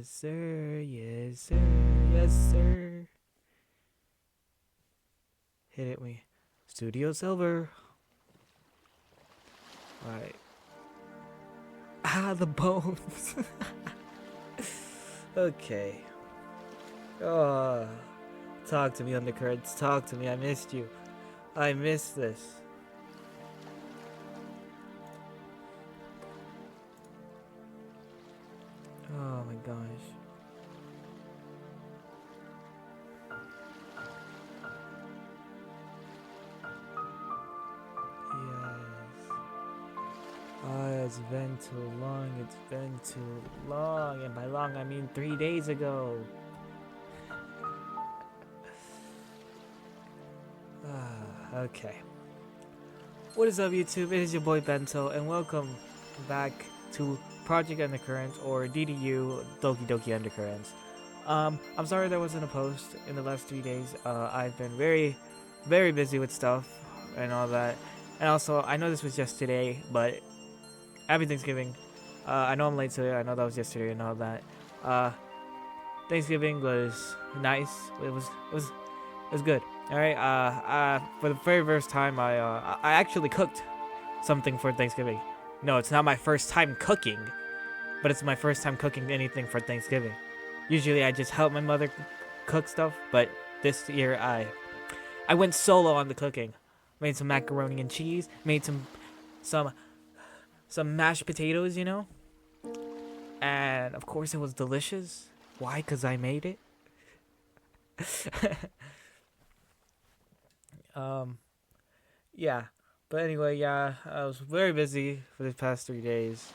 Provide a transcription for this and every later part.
Yes, sir. Yes, sir. Yes, sir. Hit it me. Studio Silver. Alright. Ah, the bones. Okay. Oh, talk to me, Undercurrents. Talk to me. I missed you. I missed this. Oh my gosh. Yes. Oh, it's been too long. It's been too long. And by long, I mean 3 days ago. Okay. What is up, YouTube? It is your boy Bento, and welcome back to Project Undercurrents, or DDU Doki Doki Undercurrents. I'm sorry there wasn't a post in the last 3 days. I've been very, very busy with stuff and all that. And also, I know this was just today, but happy Thanksgiving. I know I'm late to it. I know that was yesterday and all that. Thanksgiving was nice. It was good. All right. For the very first time, I actually cooked something for Thanksgiving. No, it's not my first time cooking, but it's my first time cooking anything for Thanksgiving. Usually, I just help my mother cook stuff, but this year I went solo on the cooking. Made some macaroni and cheese. Made some mashed potatoes, you know. And of course, it was delicious. Why? 'Cause I made it. Yeah. But anyway, yeah, I was very busy for the past 3 days,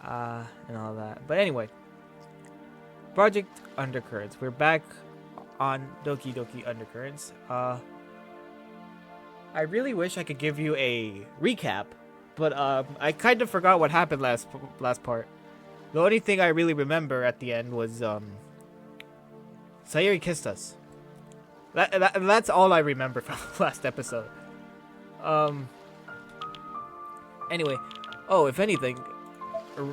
and all that. But anyway, Project Undercurrents. We're back on Doki Doki Undercurrents. I really wish I could give you a recap, but I kind of forgot what happened last part. The only thing I really remember at the end was Sayori kissed us. That's all I remember from the last episode. Anyway, if anything,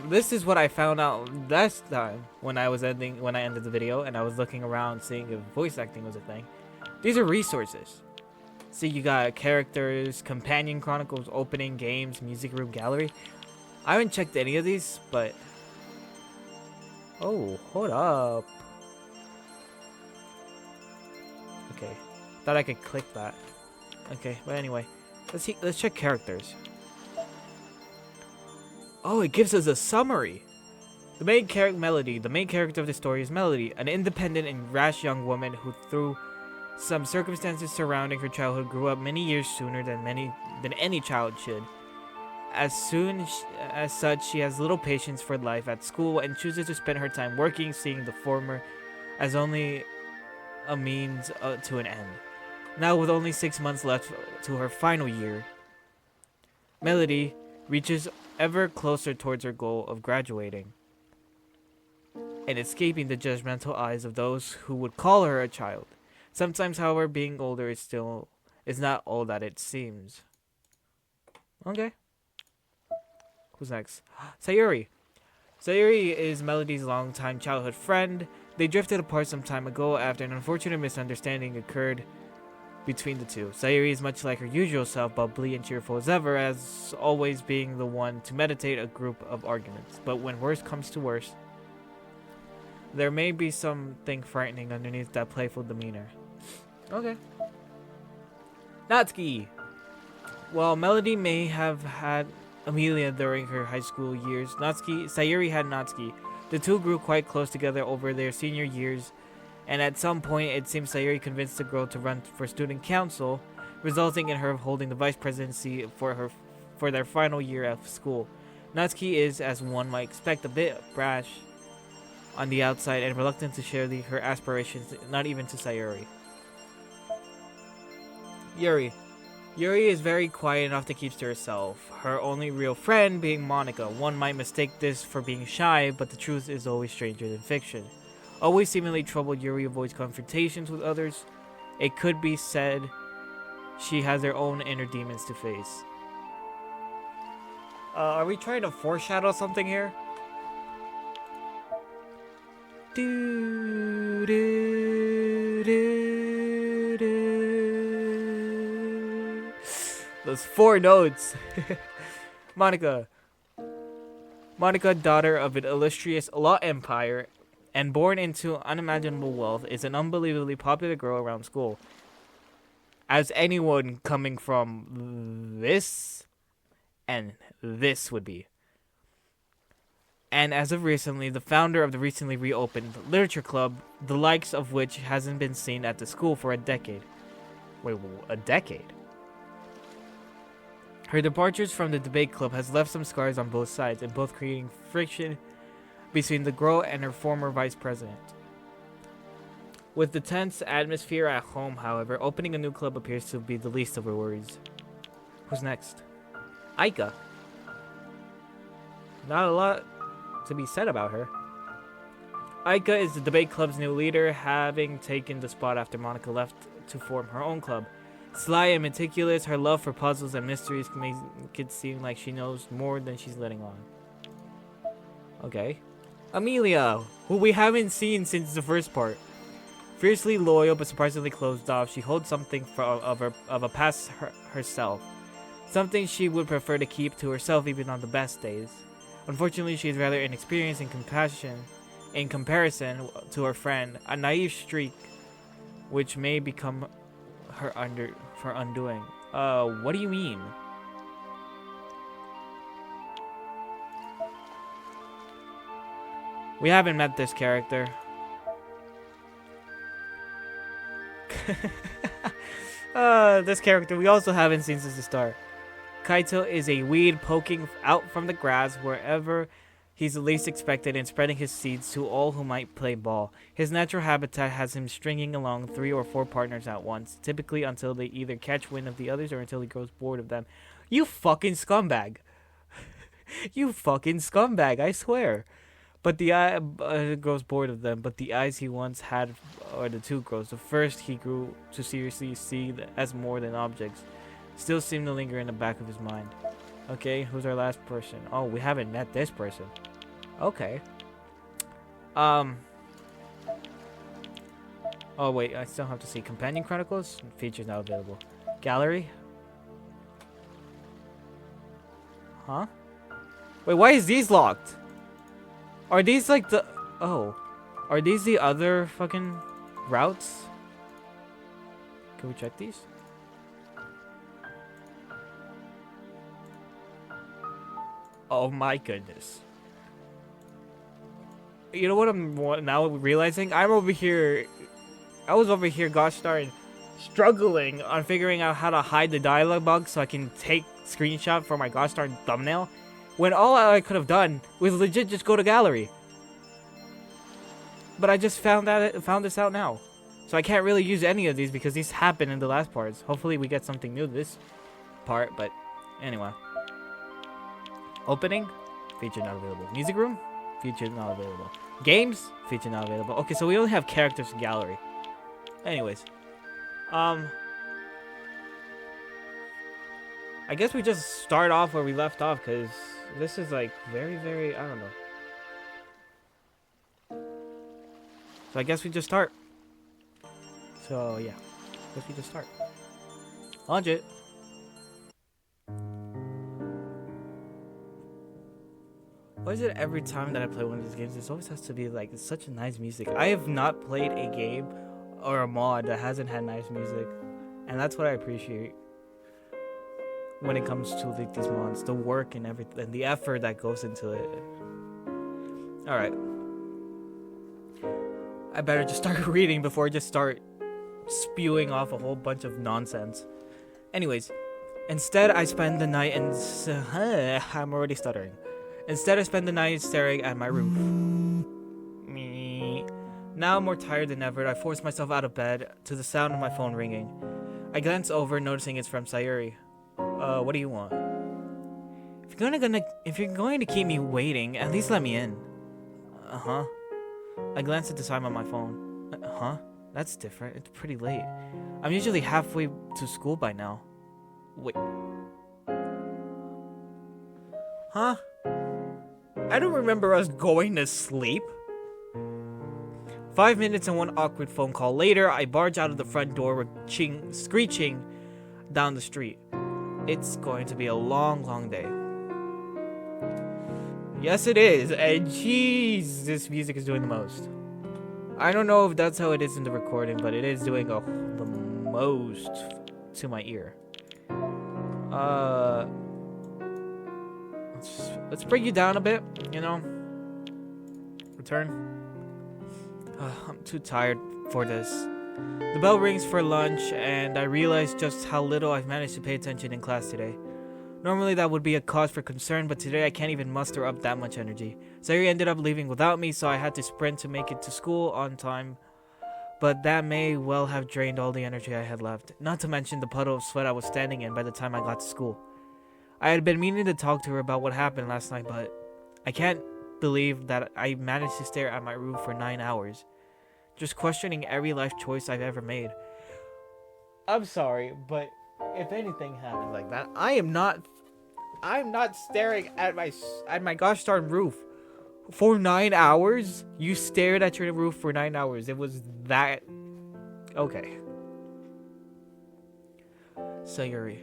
this is what I found out last time when I ended the video and I was looking around seeing if voice acting was a thing. These are resources. See, you got characters, companion chronicles, opening, games, music room, gallery. I haven't checked any of these, but oh, hold up. Okay, thought I could click that. Okay, but anyway, let's check characters. Oh, it gives us a summary. The main character of the story is Melody, an independent and rash young woman who, through some circumstances surrounding her childhood, grew up many years sooner than any child should. As such, she has little patience for life at school and chooses to spend her time working, seeing the former as only a means to an end. Now, with only 6 months left to her final year, Melody reaches ever closer towards her goal of graduating and escaping the judgmental eyes of those who would call her a child. Sometimes, however, being older is not all that it seems. Okay. Who's next? Sayori. Sayori is Melody's longtime childhood friend. They drifted apart some time ago after an unfortunate misunderstanding occurred between the two. Sayori is much like her usual self, bubbly and cheerful as ever, as always being the one to mediate a group of arguments. But when worst comes to worst, there may be something frightening underneath that playful demeanor. Okay. Natsuki. While Melody may have had Amelia during her high school years, Sayori had Natsuki. The two grew quite close together over their senior years, and at some point it seems Sayori convinced the girl to run for student council, resulting in her holding the vice presidency for their final year of school. Natsuki is, as one might expect, a bit brash on the outside and reluctant to share her aspirations, not even to Sayori. Yuri is very quiet and often keeps to herself, her only real friend being Monica. One might mistake this for being shy, but the truth is always stranger than fiction. Always seemingly troubled, Yuri avoids confrontations with others. It could be said she has her own inner demons to face. Are we trying to foreshadow something here? Do, do, do, do. Those 4 notes. Monica. Monica, daughter of an illustrious law empire and born into unimaginable wealth, is an unbelievably popular girl around school. As anyone coming from this and this would be. And as of recently, the founder of the recently reopened Literature Club, the likes of which hasn't been seen at the school for a decade. Wait, a decade? Her departures from the debate club has left some scars on both sides, and both creating friction between the girl and her former vice president. With the tense atmosphere at home, however, opening a new club appears to be the least of her worries. Who's next? Aika. Not a lot to be said about her. Aika is the debate club's new leader, having taken the spot after Monica left to form her own club. Sly and meticulous, her love for puzzles and mysteries can make it seem like she knows more than she's letting on. Okay. Amelia, who we haven't seen since the first part. Fiercely loyal but surprisingly closed off, she holds something of a past herself. Something she would prefer to keep to herself even on the best days. Unfortunately, she is rather inexperienced in comparison to her friend, a naive streak which may become her undoing. What do you mean? We haven't met this character. This character we also haven't seen since the start. Kaito is a weed poking out from the grass wherever he's least expected and spreading his seeds to all who might play ball. His natural habitat has him stringing along 3 or 4 partners at once, typically until they either catch wind of the others or until he grows bored of them. You fucking scumbag. You fucking scumbag, I swear. But the eye grows bored of them, but the eyes he once had are the 2 grows. The first he grew to seriously see as more than objects. Still seem to linger in the back of his mind. Okay, who's our last person? Oh, we haven't met this person. Okay. Oh wait, I still have to see. Companion Chronicles? Features now available. Gallery? Huh? Wait, why is these locked? Are these like the... Oh. Are these the other fucking routes? Can we check these? Oh my goodness. You know what I'm now realizing? I was over here, gosh darn, struggling on figuring out how to hide the dialogue bug so I can take screenshot for my gosh darn thumbnail. When all I could have done was legit just go to gallery. But I just found this out now. So I can't really use any of these because these happened in the last parts. Hopefully we get something new this part, but anyway. Opening, feature not available. Music room, feature not available. Games, feature not available. Okay, so we only have characters in gallery. Anyways, I guess we just start off where we left off because this is like very, very, I don't know. So I guess we just start. So yeah, I guess we just start. Launch it. Why is it every time that I play one of these games, this always has to be like such a nice music? I have not played a game or a mod that hasn't had nice music, and that's what I appreciate when it comes to like these mods, the work and everything, and the effort that goes into it. All right, I better just start reading before I just start spewing off a whole bunch of nonsense. Anyways, instead I spend the night and I'm already stuttering. Instead, I spend the night staring at my roof. Me. Now I'm more tired than ever. I force myself out of bed to the sound of my phone ringing. I glance over, noticing it's from Sayori. What do you want? If you're going to keep me waiting, at least let me in. Uh-huh. I glance at the time on my phone. Huh? That's different. It's pretty late. I'm usually halfway to school by now. Wait. Huh? I don't remember us going to sleep. 5 minutes and one awkward phone call later, I barge out of the front door, screeching down the street. It's going to be a long, long day. Yes, it is. And jeez, this music is doing the most. I don't know if that's how it is in the recording, but it is doing the most to my ear. Let's bring you down a bit, you know. Return. I'm too tired for this. The bell rings for lunch, and I realize just how little I've managed to pay attention in class today. Normally that would be a cause for concern, but today I can't even muster up that much energy. Sayori ended up leaving without me, so I had to sprint to make it to school on time. But that may well have drained all the energy I had left. Not to mention the puddle of sweat I was standing in by the time I got to school. I had been meaning to talk to her about what happened last night, but I can't believe that I managed to stare at my room for 9 hours. Just questioning every life choice I've ever made. I'm sorry, but if anything happens like that, I'm not staring at my gosh darn roof for 9 hours. You stared at your roof for 9 hours. It was that okay. Sayori,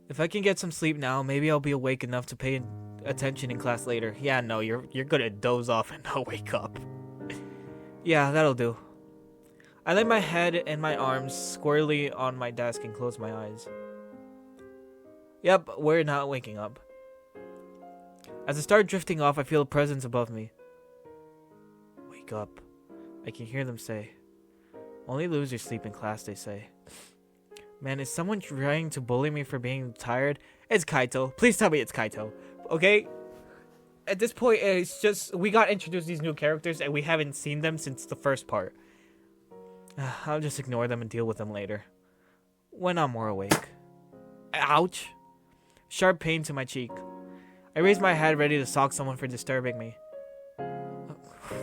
if I can get some sleep now, maybe I'll be awake enough to pay attention in class later. Yeah, no, you're gonna doze off and not wake up. Yeah, that'll do. I lay my head and my arms squarely on my desk and close my eyes. Yep, we're not waking up. As I start drifting off, I feel a presence above me. Wake up. I can hear them say. Only losers sleep in class, they say. Man, is someone trying to bully me for being tired? It's Kaito. Please tell me it's Kaito. Okay? At this point, it's just, we got introduced these new characters and we haven't seen them since the first part. I'll just ignore them and deal with them later. When I'm more awake. Ouch. Sharp pain to my cheek. I raise my head ready to sock someone for disturbing me.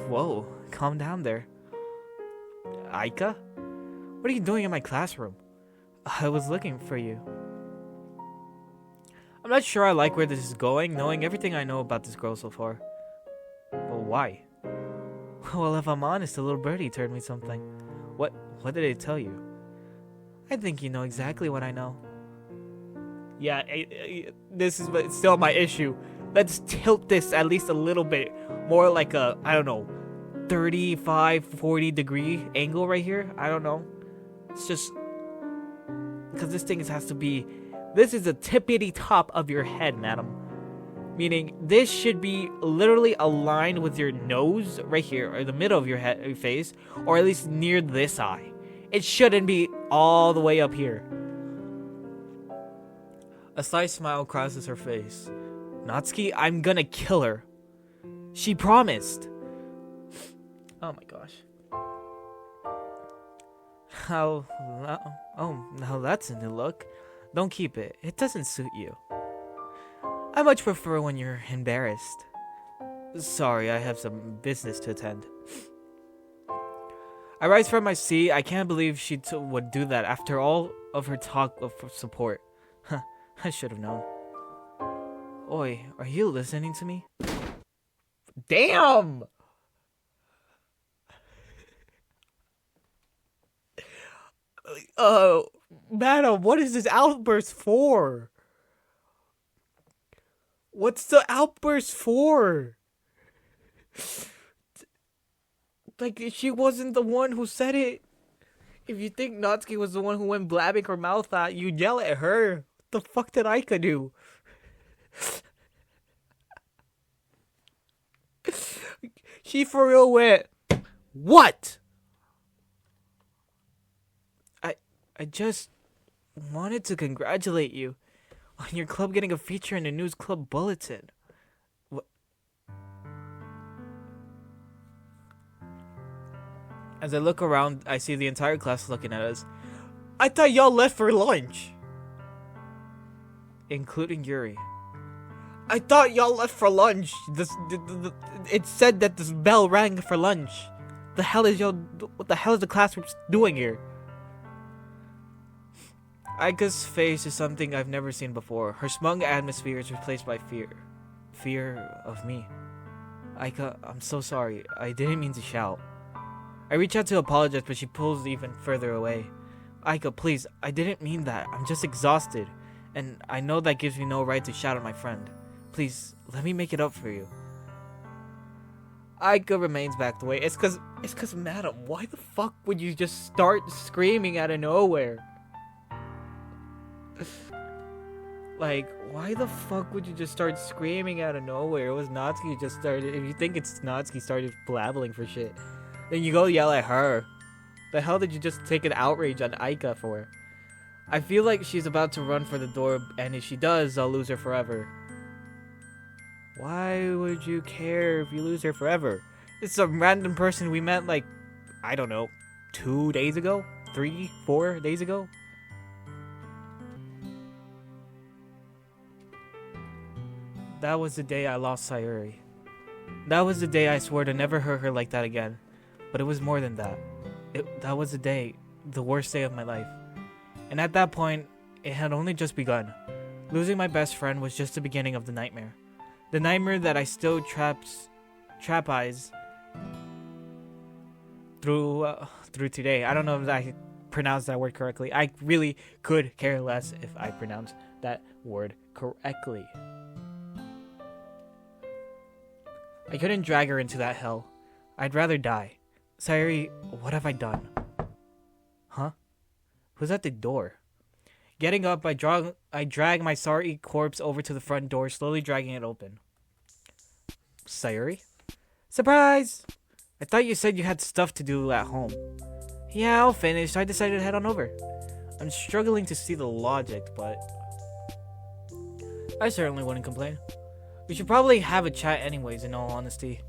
Whoa, calm down there. Aika? What are you doing in my classroom? I was looking for you. I'm not sure I like where this is going, knowing everything I know about this girl so far. But why? Well, if I'm honest, a little birdie told me something. What did it tell you? I think you know exactly what I know. Yeah, this is still my issue. Let's tilt this at least a little bit more like a, I don't know, 35, 40 degree angle right here. I don't know. It's just because this thing has to be, this is the tippity top of your head, madam. Meaning this should be literally aligned with your nose right here, or the middle of your head, your face, or at least near this eye. It shouldn't be all the way up here. A slight smile crosses her face. Natsuki, I'm gonna kill her. She promised. Oh my gosh. Oh, now that's a new look. Don't keep it. It doesn't suit you. I much prefer when you're embarrassed. Sorry, I have some business to attend. I rise from my seat. I can't believe she would do that after all of her talk of support. Huh, I should have known. Oi, are you listening to me? Damn! Madam, what is this outburst for? What's the outburst for? Like, she wasn't the one who said it. If you think Natsuki was the one who went blabbing her mouth out, you yell at her. What the fuck did Aika do? She for real went, what? I just wanted to congratulate you on your club getting a feature in the news club bulletin. What? As I look around, I see the entire class looking at us. I thought y'all left for lunch. Including Yuri. I thought y'all left for lunch. It said that this bell rang for lunch. What the hell is the class doing here? Aika's face is something I've never seen before. Her smug atmosphere is replaced by fear. Fear of me. Aika, I'm so sorry. I didn't mean to shout. I reach out to apologize, but she pulls even further away. Aika, please, I didn't mean that. I'm just exhausted. And I know that gives me no right to shout at my friend. Please, let me make it up for you. Aika remains backed away. It's cause, madam, why the fuck would you just start screaming out of nowhere? Like, why the fuck would you just start screaming out of nowhere? It was Natsuki who just started. If you think it's Natsuki started blabbling for shit, then you go yell at her. The hell did you just take an outrage on Aika for? I feel like she's about to run for the door, and if she does, I'll lose her forever. Why would you care if you lose her forever? It's some random person we met like, I don't know, 2 days ago? 3, 4 days ago? That was the day I lost Sayori. That was the day I swore to never hurt her like that again. But it was more than that. That was the day, the worst day of my life. And at that point, it had only just begun. Losing my best friend was just the beginning of the nightmare. The nightmare that I still trapezize through today. I don't know if I pronounced that word correctly. I really could care less if I pronounce that word correctly. I couldn't drag her into that hell. I'd rather die. Sayori, what have I done? Huh? Who's at the door? Getting up, I drag my sorry corpse over to the front door, slowly dragging it open. Sayori? Surprise! I thought you said you had stuff to do at home. Yeah, I'll finish, so I decided to head on over. I'm struggling to see the logic, but I certainly wouldn't complain. We should probably have a chat anyways, in all honesty.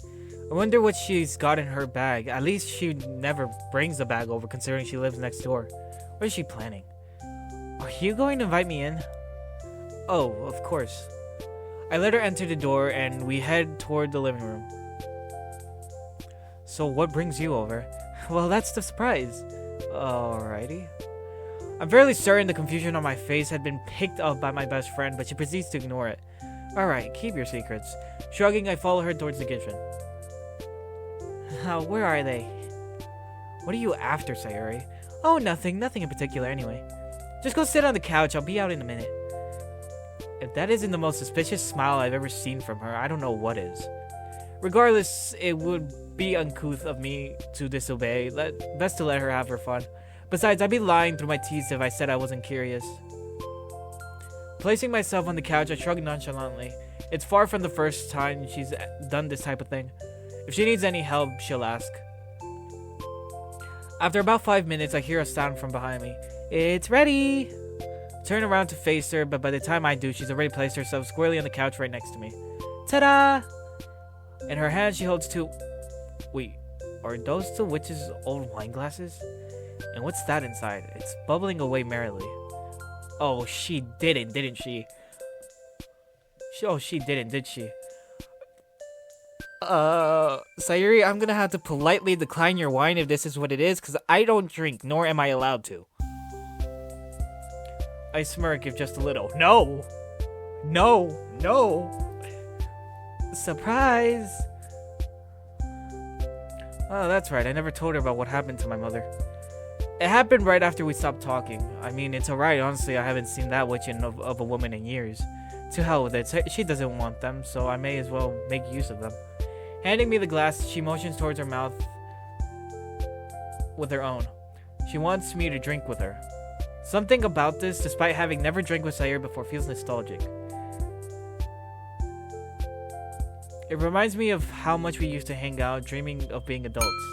I wonder what she's got in her bag. At least she never brings the bag over, considering she lives next door. What is she planning? Are you going to invite me in? Oh, of course. I let her enter the door, and we head toward the living room. So what brings you over? Well, that's the surprise. Alrighty. I'm fairly certain the confusion on my face had been picked up by my best friend, but she proceeds to ignore it. Alright, keep your secrets. Shrugging, I follow her towards the kitchen. Where are they? What are you after, Sayori? Oh, nothing in particular anyway. Just go sit on the couch, I'll be out in a minute. If that isn't the most suspicious smile I've ever seen from her, I don't know what is. Regardless, it would be uncouth of me to disobey. Best to let her have her fun. Besides, I'd be lying through my teeth if I said I wasn't curious. Placing myself on the couch, I shrug nonchalantly. It's far from the first time she's done this type of thing. If she needs any help, she'll ask. After about 5 minutes, I hear a sound from behind me. It's ready! Turn around to face her, but by the time I do, she's already placed herself squarely on the couch right next to me. Ta-da! In her hand, she holds two... Wait, are those the witch's old wine glasses? And what's that inside? It's bubbling away merrily. Oh, she didn't she? Oh, she didn't, did she? Sayori, I'm gonna have to politely decline your wine if this is what it is, because I don't drink, nor am I allowed to. I smirk, if just a little. No! No! No! Surprise! Oh, that's right, I never told her about what happened to my mother. It happened right after we stopped talking. I mean, it's alright, honestly, I haven't seen that witch of a woman in years. To hell with it, she doesn't want them, so I may as well make use of them. Handing me the glass, she motions towards her mouth with her own. She wants me to drink with her. Something about this, despite having never drank with Sayori before, feels nostalgic. It reminds me of how much we used to hang out, dreaming of being adults.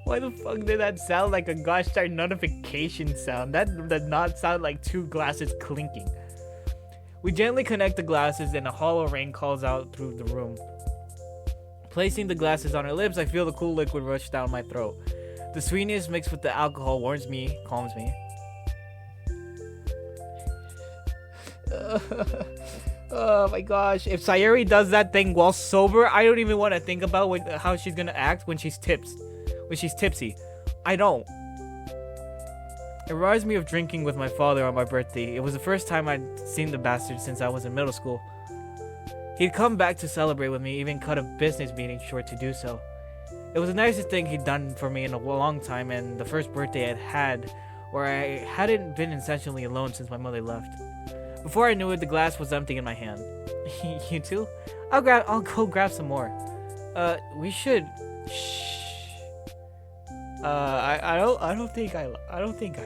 Why the fuck did that sound like a gosh darn notification sound? That did not sound like 2 glasses clinking. We gently connect the glasses and a hollow rain calls out through the room. Placing the glasses on her lips, I feel the cool liquid rush down my throat. The sweetness mixed with the alcohol warms me, calms me. Oh my gosh. If Sayori does that thing while sober, I don't even want to think about how she's gonna act when she's tipsy. I don't. It reminds me of drinking with my father on my birthday. It was the first time I'd seen the bastard since I was in middle school. He'd come back to celebrate with me, even cut a business meeting short to do so. It was the nicest thing he'd done for me in a long time, and the first birthday I'd had where I hadn't been intentionally alone since my mother left. Before I knew it, the glass was empty in my hand. You too? I'll go grab some more. We should. Shh. I don't think I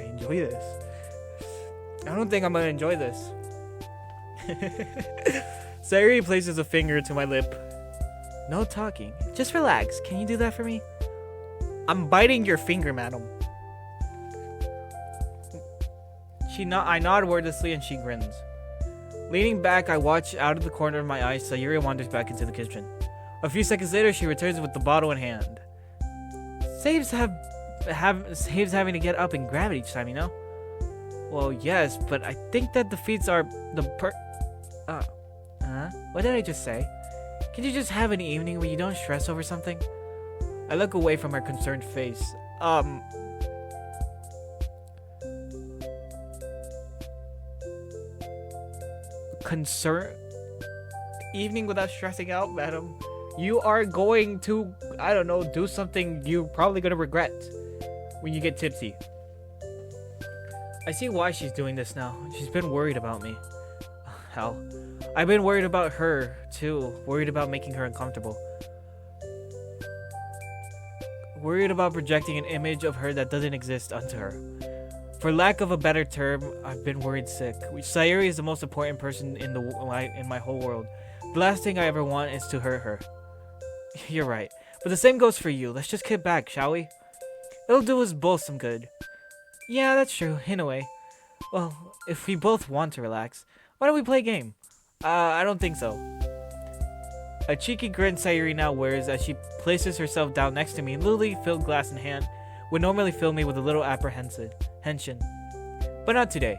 enjoy this. I don't think I'm gonna enjoy this. Sayori places a finger to my lip. No talking. Just relax. Can you do that for me? I'm biting your finger, madam. I nod wordlessly and she grins. Leaning back, I watch out of the corner of my eye. Sayori wanders back into the kitchen. A few seconds later, she returns with the bottle in hand. Saves having to get up and grab it each time, you know? Well, yes, but I think that defeats what did I just say? Can you just have an evening where you don't stress over something? I look away from her concerned face. Evening without stressing out, madam. You are going to, I don't know, do something you're probably gonna regret when you get tipsy. I see why she's doing this now. She's been worried about me. Hell, I've been worried about her too. Worried about making her uncomfortable. Worried about projecting an image of her that doesn't exist onto her. For lack of a better term, I've been worried sick. Sayori is the most important person in my whole world. The last thing I ever want is to hurt her. You're right. But the same goes for you. Let's just get back, shall we? It'll do us both some good. Yeah, that's true, in a way. Well, if we both want to relax, why don't we play a game? I don't think so. A cheeky grin Sayori now wears as she places herself down next to me, lily-filled glass in hand, would normally fill me with a little apprehension. But not today.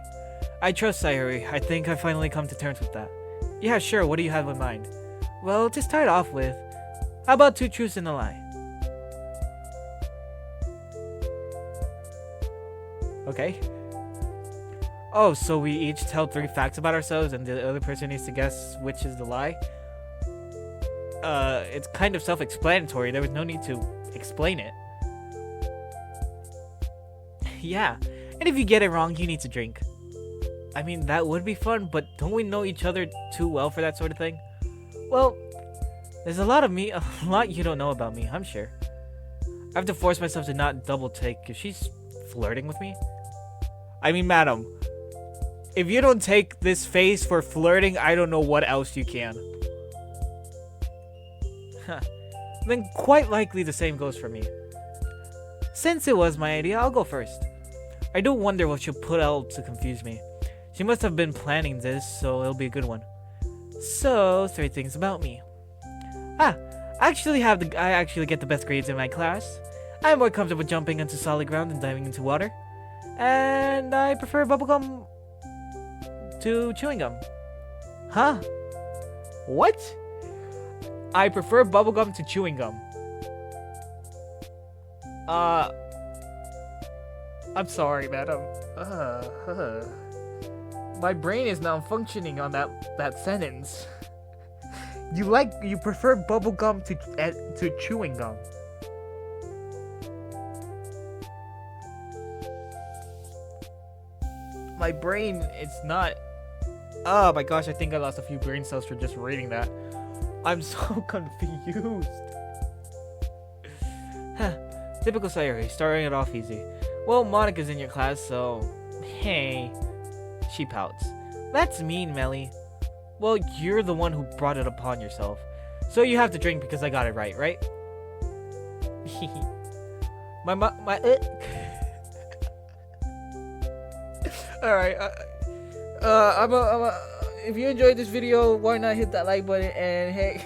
I trust Sayori. I think I've finally come to terms with that. Yeah, sure, what do you have in mind? Well, to start off with, how about 2 truths and a lie? Okay. Oh, so we each tell 3 facts about ourselves and the other person needs to guess which is the lie? It's kind of self-explanatory. There was no need to explain it. Yeah, and if you get it wrong, you need to drink. I mean, that would be fun, but don't we know each other too well for that sort of thing? Well, there's a lot you don't know about me, I'm sure. I have to force myself to not double take if she's flirting with me. I mean, madam, if you don't take this face for flirting, I don't know what else you can. Then quite likely the same goes for me. Since it was my idea, I'll go first. I do wonder what she'll put out to confuse me. She must have been planning this, so it'll be a good one. So, 3 things about me. I actually get the best grades in my class. I'm more comfortable jumping into solid ground than diving into water. And I prefer bubblegum to chewing gum. Huh? What? I prefer bubblegum to chewing gum. I'm sorry, madam. My brain is now functioning on that sentence. You prefer bubblegum to chewing gum. My brain, it's not. Oh my gosh, I think I lost a few brain cells for just reading that. I'm so confused. Typical Sayori, starting it off easy. Well, Monika's in your class, so hey. She pouts. That's mean, Melly. Well, you're the one who brought it upon yourself. So you have to drink because I got it right? Alright, if you enjoyed this video, why not hit that like button and hey.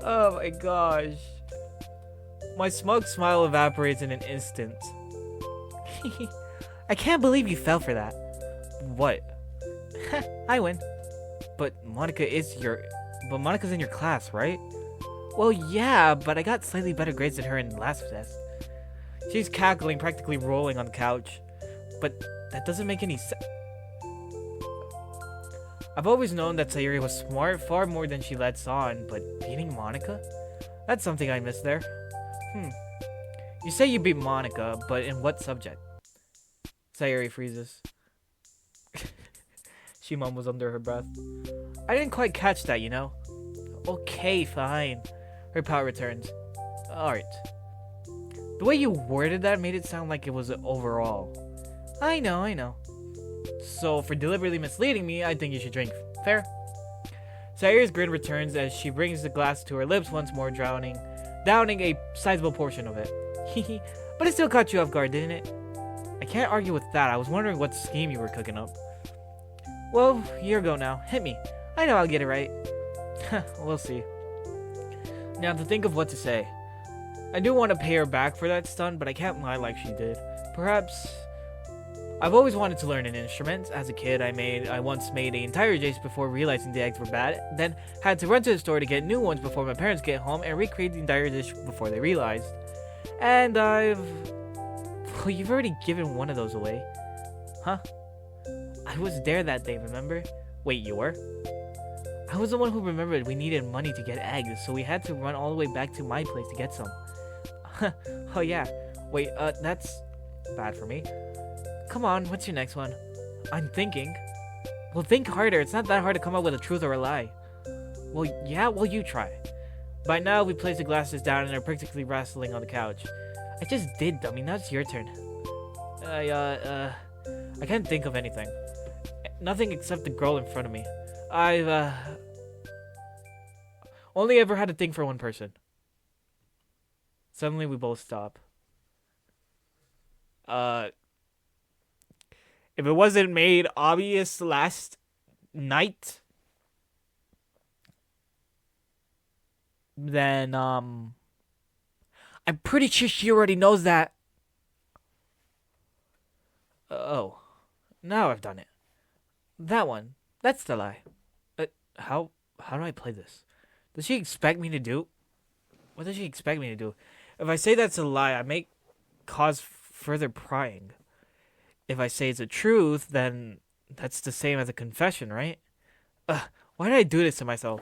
Oh my gosh. My smug smile evaporates in an instant. I can't believe you fell for that. What? I win. But Monika's in your class, right? Well, yeah, but I got slightly better grades than her in the last test. She's cackling, practically rolling on the couch. But that doesn't make any sense. I've always known that Sayori was smart, far more than she lets on, but beating Monica? That's something I missed there. You say you beat Monica, but in what subject? Sayori freezes. She mumbles under her breath. I didn't quite catch that, you know? Okay, fine. Her pout returns. Art. The way you worded that made it sound like it was overall. I know. So, for deliberately misleading me, I think you should drink. Fair? Sayori's grin returns as she brings the glass to her lips once more, downing a sizable portion of it. But it still caught you off guard, didn't it? I can't argue with that. I was wondering what scheme you were cooking up. Well, your go now. Hit me. I know I'll get it right. We'll see. Now, to think of what to say. I do want to pay her back for that stunt, but I can't lie like she did. Perhaps... I've always wanted to learn an instrument. As a kid, I once made an entire jace before realizing the eggs were bad, then had to run to the store to get new ones before my parents get home and recreate the entire dish before they realized. And Well, you've already given one of those away. Huh? I was there that day, remember? Wait, you were? I was the one who remembered we needed money to get eggs, so we had to run all the way back to my place to get some. Oh yeah. Wait, that's bad for me. Come on, what's your next one? I'm thinking. Well, think harder. It's not that hard to come up with a truth or a lie. Well, yeah, well, you try. By now, we placed the glasses down and are practically wrestling on the couch. I just did, dummy. Now it's your turn. I can't think of anything. Nothing except the girl in front of me. I've, only ever had to think for one person. Suddenly, we both stop. If it wasn't made obvious last night, then, I'm pretty sure she already knows that. Oh. Now I've done it. That one. That's the lie. How do I play this? Does she expect me to do? What does she expect me to do? If I say that's a lie, I may cause further prying. If I say it's a truth, then that's the same as a confession, right? Why did I do this to myself?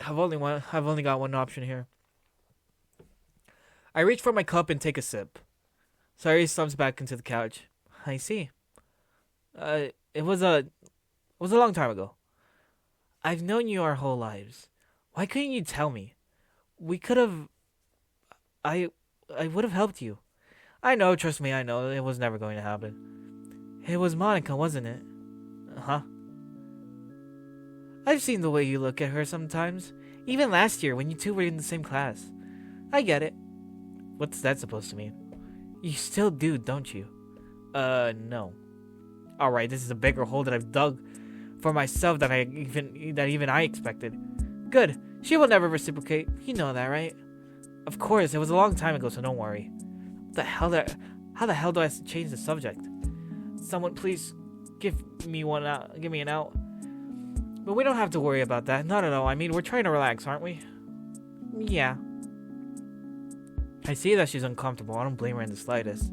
I've only got one option here. I reach for my cup and take a sip. Sayori slumps back into the couch. I see. It was a long time ago. I've known you our whole lives. Why couldn't you tell me? We could have... I would have helped you. I know, trust me, I know. It was never going to happen. It was Monica, wasn't it? Huh? I've seen the way you look at her sometimes. Even last year, when you two were in the same class. I get it. What's that supposed to mean? You still do, don't you? No. Alright, this is a bigger hole that I've dug for myself than even I expected. Good. She will never reciprocate. You know that, right? Of course, it was a long time ago, so don't worry. How the hell do I change the subject? Someone please give me an out. But we don't have to worry about that. Not at all. I mean, we're trying to relax, aren't we? Yeah. I see that she's uncomfortable. I don't blame her in the slightest.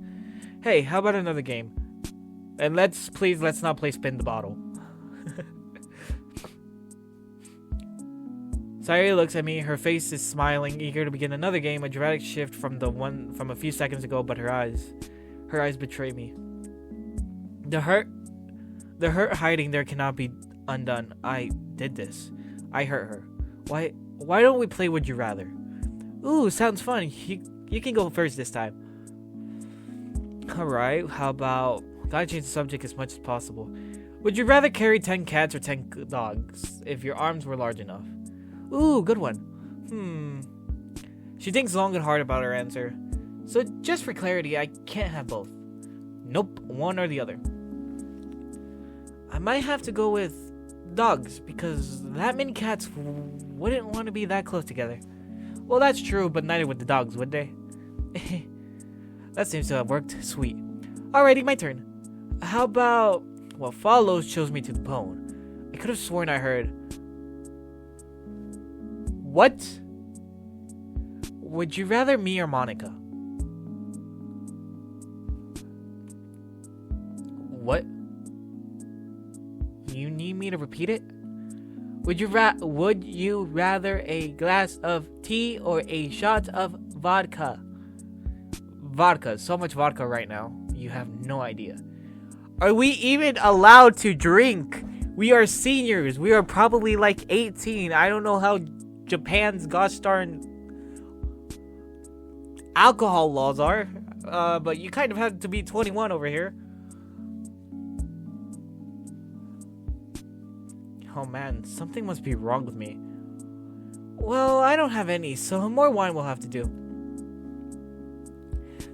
Hey, how about another game? And let's not play spin the bottle. Sayori looks at me, her face is smiling, eager to begin another game, a dramatic shift from the one from a few seconds ago, but her eyes betray me. The hurt hiding there cannot be undone. I did this. I hurt her. Why don't we play Would You Rather? Ooh, sounds fun. You can go first this time. Alright, how about... Gotta change the subject as much as possible. Would you rather carry 10 cats or 10 dogs if your arms were large enough? Ooh, good one. She thinks long and hard about her answer. So just for clarity, I can't have both. Nope, one or the other. I might have to go with dogs, because that many cats wouldn't want to be that close together. Well, that's true, but neither would the dogs, would they? That seems to have worked. Sweet. Alrighty, my turn. How about... What follows shows me to the bone. I could have sworn I heard... What? Would you rather me or Monica? What? You need me to repeat it? Would you rather a glass of tea or a shot of vodka? Vodka. So much vodka right now. You have no idea. Are we even allowed to drink? We are seniors. We are probably like 18. I don't know how Japan's gosh darn alcohol laws are. But you kind of have to be 21 over here. Oh man, something must be wrong with me. Well, I don't have any, so more wine will have to do.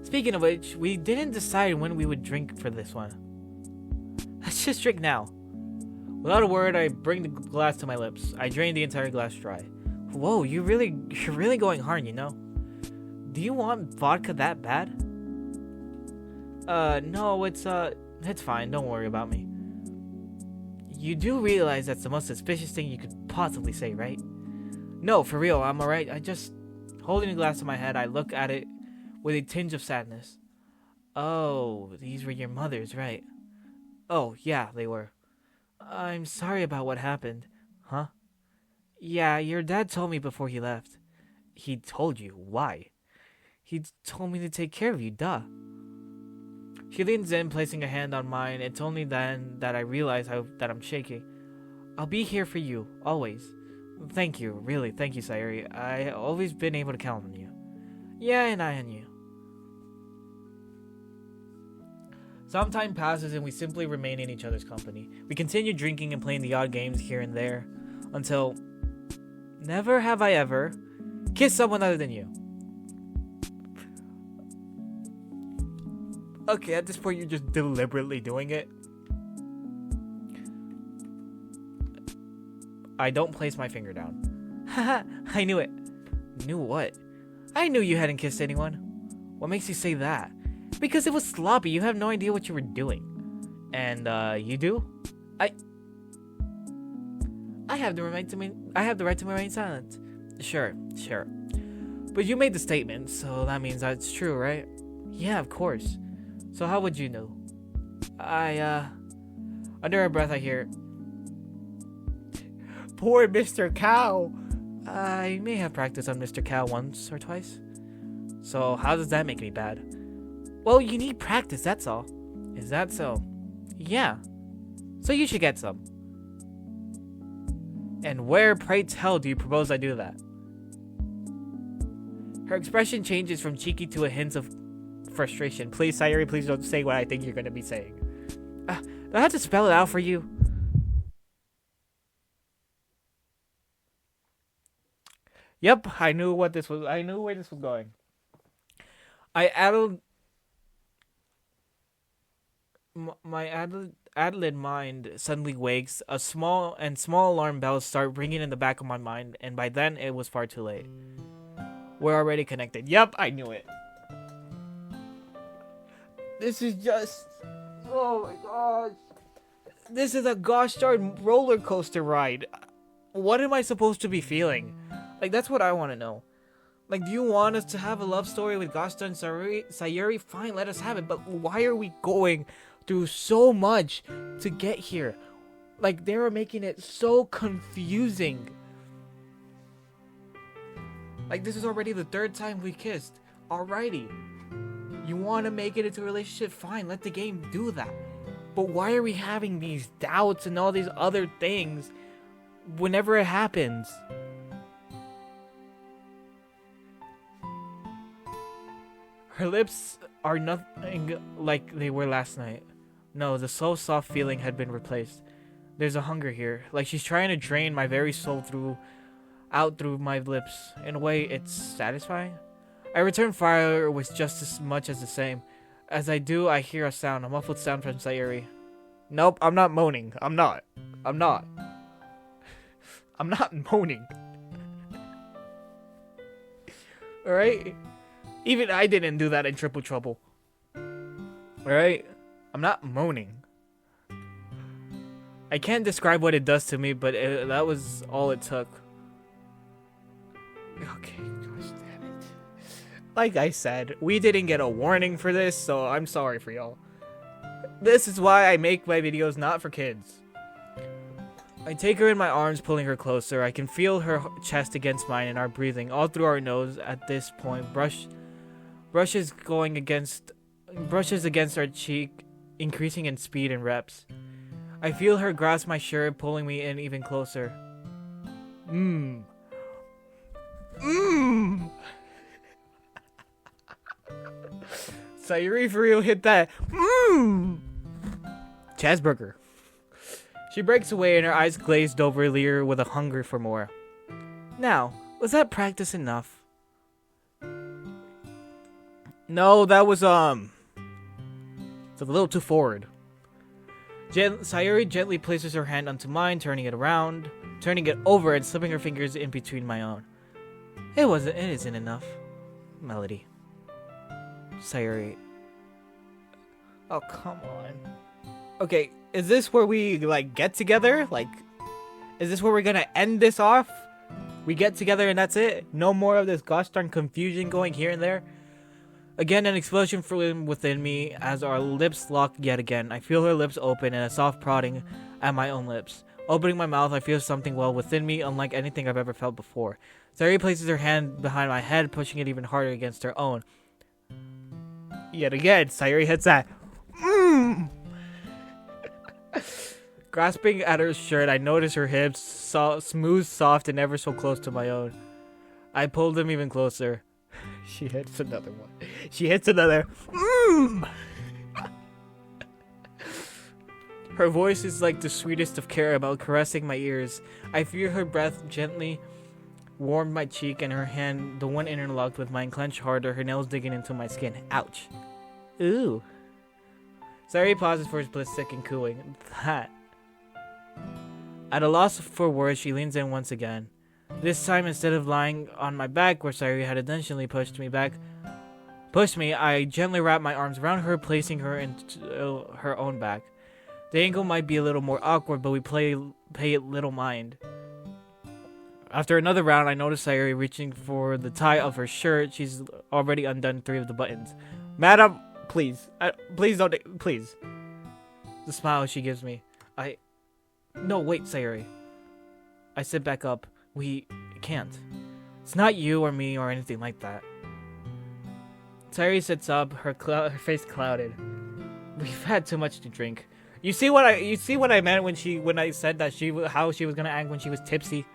Speaking of which, we didn't decide when we would drink for this one. Let's just drink now. Without a word, I bring the glass to my lips. I drain the entire glass dry. Whoa, you're really going hard, you know? Do you want vodka that bad? No, it's fine. Don't worry about me. You do realize that's the most suspicious thing you could possibly say, right? No, for real, I'm alright. I just... Holding the glass to my head, I look at it with a tinge of sadness. Oh, these were your mother's, right? Oh, yeah, they were. I'm sorry about what happened. Huh? Yeah, your dad told me before he left. He told you? Why? He told me to take care of you, duh. She leans in, placing a hand on mine. It's only then that I realize that I'm shaking. I'll be here for you, always. Thank you, really, thank you, Sayori. I've always been able to count on you. Yeah, and I on you. Some time passes and we simply remain in each other's company. We continue drinking and playing the odd games here and there until... Never have I ever kissed someone other than you. Okay, at this point you're just deliberately doing it. I don't place my finger down. Haha, I knew it. Knew what? I knew you hadn't kissed anyone. What makes you say that? Because it was sloppy. You have no idea what you were doing. And, you do? I have the right to remain silent. Sure. But you made the statement, so that means that's true, right? Yeah, of course. So how would you know? Under our breath I hear, poor Mr. Cow. I may have practiced on Mr. Cow once or twice. So how does that make me bad? Well, you need practice, that's all. Is that so? Yeah. So you should get some. And where, pray tell, do you propose I do that? Her expression changes from cheeky to a hint of frustration. Please, Sayori, please don't say what I think you're going to be saying. Do I have to spell it out for you? Yep, I knew where this was going. My addled mind suddenly wakes. Small alarm bells start ringing in the back of my mind, and by then it was far too late. We're already connected. Yep, I knew it. This is just... Oh my gosh. This is a gosh darn roller coaster ride. What am I supposed to be feeling? Like, that's what I want to know. Like, do you want us to have a love story with gosh darn Sayori? Fine, let us have it. But why are we going through so much to get here? Like, they were making it so confusing. Like, this is already the third time we kissed. Alrighty. You want to make it into a relationship? Fine, let the game do that. But why are we having these doubts and all these other things whenever it happens? Her lips are nothing like they were last night. No, the so soft feeling had been replaced. There's a hunger here, like she's trying to drain my very soul out through my lips. In a way, it's satisfying. I return fire with just as much as the same. As I do, I hear a sound, a muffled sound from Sayori. Nope, I'm not moaning. I'm not moaning. Alright? Even I didn't do that in Triple Trouble. Alright? I'm not moaning. I can't describe what it does to me, but that was all it took. Okay, gosh damn it. Like I said, we didn't get a warning for this, so I'm sorry for y'all. This is why I make my videos not for kids. I take her in my arms, pulling her closer. I can feel her chest against mine and our breathing all through our nose. At this point, brushes against our cheek, increasing in speed and reps. I feel her grasp my shirt, pulling me in even closer. Sayori for real hit that. Chazburger. She breaks away and her eyes glazed over, leer with a hunger for more. Now, was that practice enough? No, that was, it's a little too forward. Sayori gently places her hand onto mine, turning it over and slipping her fingers in between my own. It isn't enough. Melody. Sayori. Oh, come on. Okay, is this where we, like, get together? Like, is this where we're gonna end this off? We get together and that's it? No more of this gosh darn confusion going here and there? Again, an explosion within me as our lips lock yet again. I feel her lips open and a soft prodding at my own lips. Opening my mouth, I feel something well within me, unlike anything I've ever felt before. Sayori places her hand behind my head, pushing it even harder against her own. Yet again, Sayori hits that. Grasping at her shirt, I notice her hips, smooth, soft, and ever so close to my own. I pulled them even closer. She hits another one. She hits another. Her voice is like the sweetest of caramel, caressing my ears. I feel her breath gently warmed my cheek, and her hand, the one interlocked with mine, clenched harder, her nails digging into my skin. Ouch. Ooh. Sayori pauses for a split second, cooing. That. At a loss for words, she leans in once again. This time, instead of lying on my back, where Sayori had intentionally pushed me, I gently wrap my arms around her, placing her into her own back. The angle might be a little more awkward, but we pay little mind. After another round, I notice Sayori reaching for the tie of her shirt. She's already undone 3 of the buttons. Madam, please. Please don't. Please. The smile she gives me. No, wait, Sayori. I sit back up. We can't. It's not you or me or anything like that. Sayori sits up, her face clouded. We've had too much to drink. You see what I meant when I said that how she was gonna act when she was tipsy?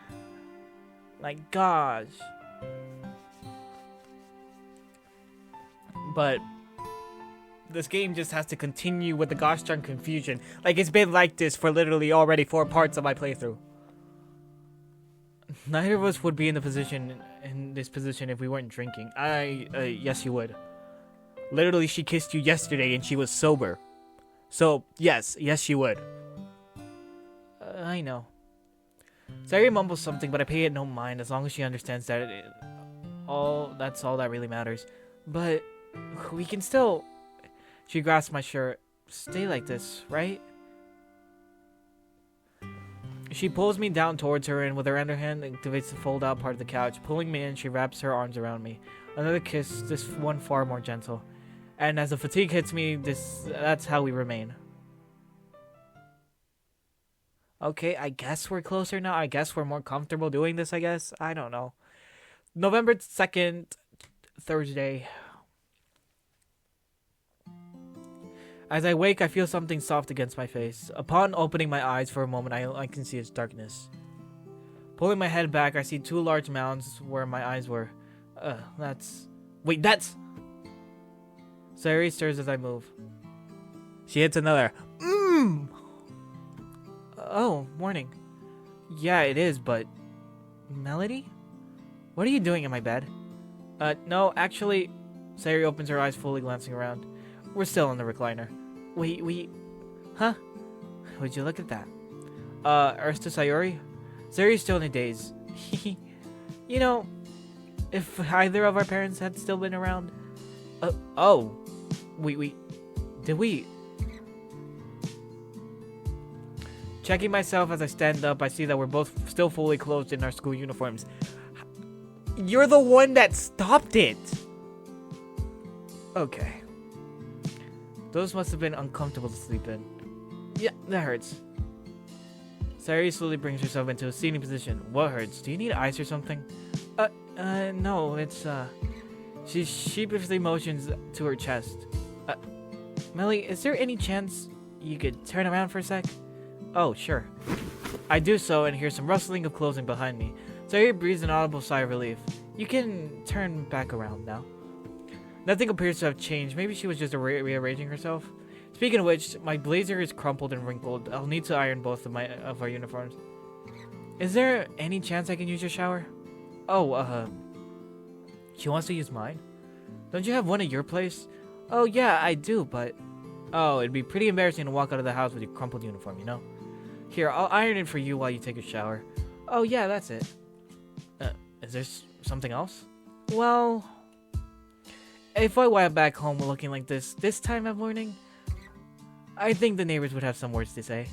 Like, gosh. But this game just has to continue with the gosh darn confusion. Like, it's been like this for literally already 4 parts of my playthrough. Neither of us would be in this position if we weren't drinking. Yes, you would. Literally, she kissed you yesterday and she was sober. So, yes, she would. I know. Sayori mumbles something, but I pay it no mind as long as she understands that that's all that really matters. But we can still. She grasps my shirt. Stay like this, right? She pulls me down towards her and with her underhand activates the fold-out part of the couch. Pulling me in, she wraps her arms around me. Another kiss, this one far more gentle. And as the fatigue hits me, that's how we remain. Okay, I guess we're closer now. I guess we're more comfortable doing this, I guess. I don't know. November 2nd, Thursday. As I wake, I feel something soft against my face. Upon opening my eyes for a moment, I can see its darkness. Pulling my head back, I see 2 large mounds where my eyes were. That's... Sayori stirs as I move. She hits another. Oh, morning. Yeah, it is, but... Melody? What are you doing in my bed? No, actually... Sayori opens her eyes, fully glancing around. We're still in the recliner. Huh? Would you look at that? Earth to Sayori? Sayori's still in a daze. You know, if either of our parents had still been around... Did we... Checking myself as I stand up, I see that we're both still fully clothed in our school uniforms. You're the one that stopped it! Okay. Those must have been uncomfortable to sleep in. Yeah, that hurts. Sayori slowly brings herself into a seating position. What hurts? Do you need ice or something? No, it's, She sheepishly motions to her chest. Melly, is there any chance you could turn around for a sec? Oh, sure. I do so and hear some rustling of clothing behind me. Sayori breathes an audible sigh of relief. You can turn back around now. Nothing appears to have changed. Maybe she was just rearranging herself. Speaking of which, my blazer is crumpled and wrinkled. I'll need to iron both of our uniforms. Is there any chance I can use your shower? Oh, she wants to use mine? Don't you have one at your place? Oh, yeah, I do, but... Oh, it'd be pretty embarrassing to walk out of the house with your crumpled uniform, you know? Here, I'll iron it for you while you take a shower. Oh, yeah, that's it. Is there something else? Well... If I went back home looking like this time of morning, I think the neighbors would have some words to say.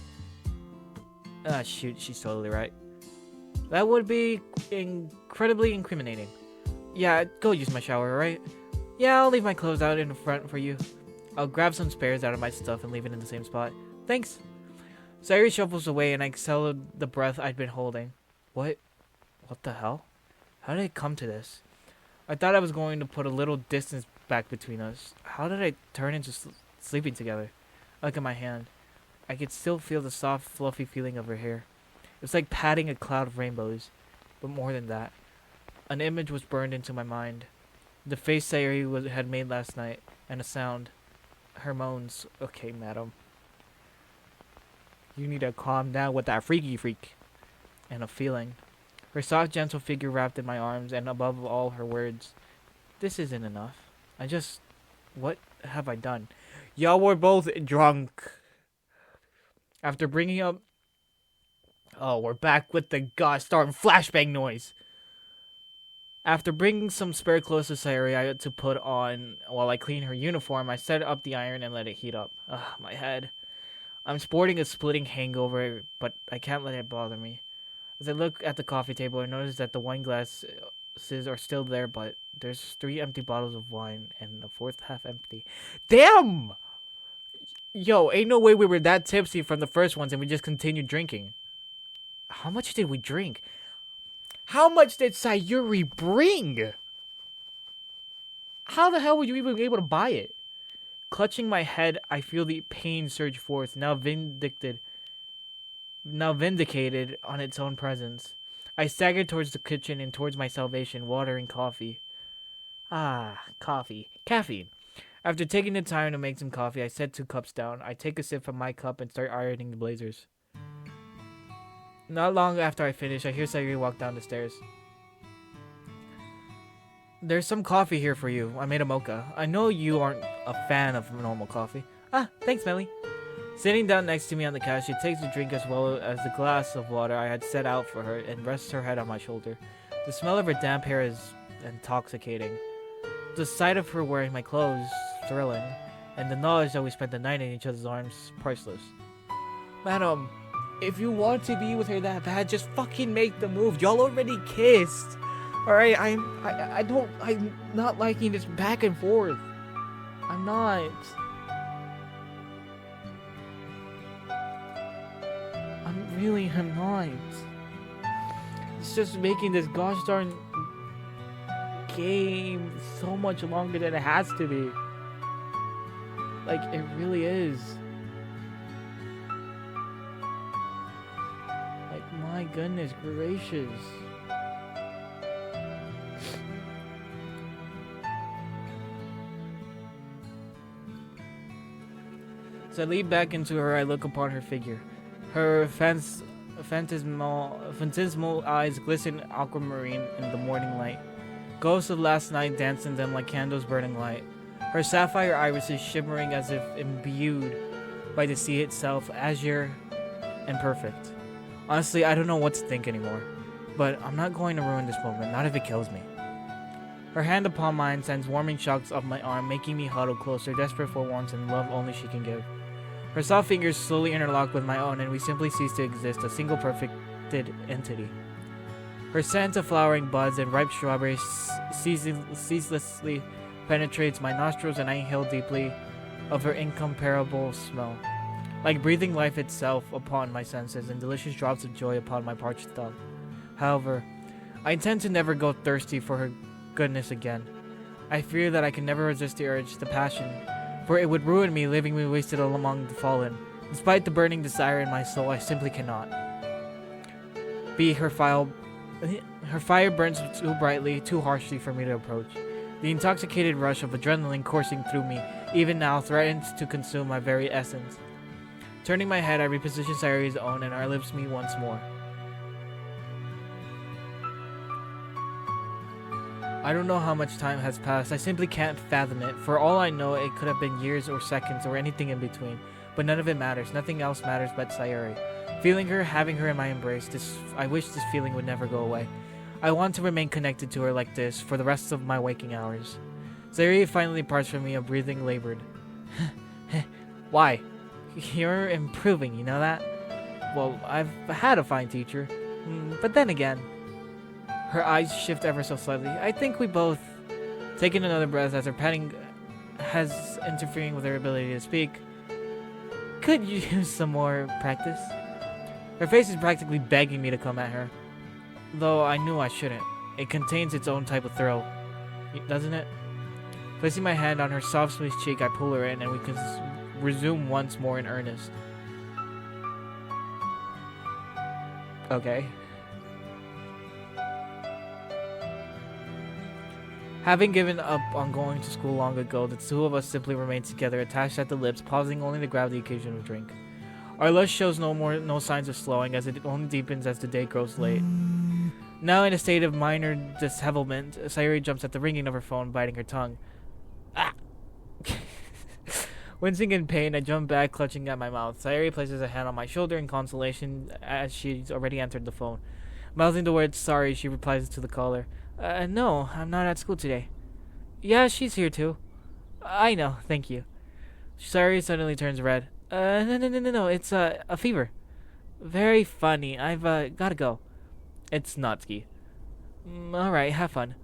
Ah, shoot, she's totally right. That would be incredibly incriminating. Yeah, go use my shower, right? Yeah, I'll leave my clothes out in the front for you. I'll grab some spares out of my stuff and leave it in the same spot. Thanks. Sayori shuffles away and I exhale the breath I'd been holding. What the hell? How did it come to this? I thought I was going to put a little distance back between us. How did I turn into sleeping together? Look at my hand. I could still feel the soft, fluffy feeling of her hair. It was like patting a cloud of rainbows. But more than that. An image was burned into my mind. The face Sayori had made last night. And a sound. Her moans. Okay, madam. You need to calm down with that freaky freak. And a feeling. Her soft, gentle figure wrapped in my arms, and above all her words. This isn't enough. What have I done? Y'all were both drunk. After bringing up... Oh, we're back with the gosh darn flashbang noise. After bringing some spare clothes to Sayori I had to put on while I clean her uniform, I set up the iron and let it heat up. Ugh, my head. I'm sporting a splitting hangover, but I can't let it bother me. As I look at the coffee table, I notice that the wine glasses are still there, but there's 3 empty bottles of wine and the 4th half empty. Damn! Yo, ain't no way we were that tipsy from the first ones and we just continued drinking. How much did we drink? How much did Sayori bring? How the hell were you even able to buy it? Clutching my head, I feel the pain surge forth, now vindicated on its own presence. I staggered towards the kitchen and towards my salvation, water and coffee. Ah, coffee. Caffeine. After taking the time to make some coffee, I set 2 cups down. I take a sip from my cup and start ironing the blazers. Not long after I finish, I hear Sayori walk down the stairs. There's some coffee here for you. I made a mocha. I know you aren't a fan of normal coffee. Ah, thanks, Melly. Sitting down next to me on the couch, she takes a drink as well as the glass of water I had set out for her and rests her head on my shoulder. The smell of her damp hair is intoxicating. The sight of her wearing my clothes, thrilling, and the knowledge that we spent the night in each other's arms, priceless. Madam, if you want to be with her that bad, just fucking make the move. Y'all already kissed. Alright, I'm not liking this back and forth. I'm not. I'm not. It's just making this gosh darn game so much longer than it has to be. Like, it really is. Like, my goodness gracious. As I lean back into her, I look upon her figure. Her phantasmal eyes glisten aquamarine in the morning light. Ghosts of last night dance in them like candles burning light. Her sapphire irises shimmering as if imbued by the sea itself, azure and perfect. Honestly, I don't know what to think anymore. But I'm not going to ruin this moment, not if it kills me. Her hand upon mine sends warming shocks up my arm, making me huddle closer, desperate for warmth and love only she can give. Her soft fingers slowly interlock with my own, and we simply cease to exist, a single perfected entity. Her scent of flowering buds and ripe strawberries ceaselessly penetrates my nostrils, and I inhale deeply of her incomparable smell. like breathing life itself upon my senses and delicious drops of joy upon my parched tongue. However, I intend to never go thirsty for her goodness again. I fear that I can never resist the urge, the passion, for it would ruin me, leaving me wasted among the fallen. Despite the burning desire in my soul, I simply cannot. Her fire burns too brightly, too harshly for me to approach. The intoxicated rush of adrenaline coursing through me, even now, threatens to consume my very essence. Turning my head, I reposition Sayori's own, and our lips meet once more. I don't know how much time has passed. I simply can't fathom it. For all I know, it could have been years or seconds or anything in between. But none of it matters. Nothing else matters but Sayori. Feeling her, having her in my embrace, I wish this feeling would never go away. I want to remain connected to her like this for the rest of my waking hours. Sayori finally parts from me, a breathing labored. Why? You're improving, you know that? Well, I've had a fine teacher. But then again... Her eyes shift ever so slightly. I think we both... Taking another breath as her panting has interfering with her ability to speak. Could you use some more practice? Her face is practically begging me to come at her. Though I knew I shouldn't. It contains its own type of thrill. Doesn't it? Placing my hand on her soft, smooth cheek, I pull her in and we can resume once more in earnest. Okay. Having given up on going to school long ago, the two of us simply remain together, attached at the lips, pausing only to grab the occasional drink. Our lust shows no signs of slowing, as it only deepens as the day grows late. Now in a state of minor dishevelment, Sayori jumps at the ringing of her phone, biting her tongue. Ah! Wincing in pain, I jump back, clutching at my mouth. Sayori places a hand on my shoulder in consolation, as she's already entered the phone. Mouthing the word sorry, she replies to the caller. No, I'm not at school today. Yeah, she's here too. I know, thank you. Sayori suddenly turns red. No, it's, a fever. Very funny, I've, gotta go. It's Natsuki. Alright, have fun.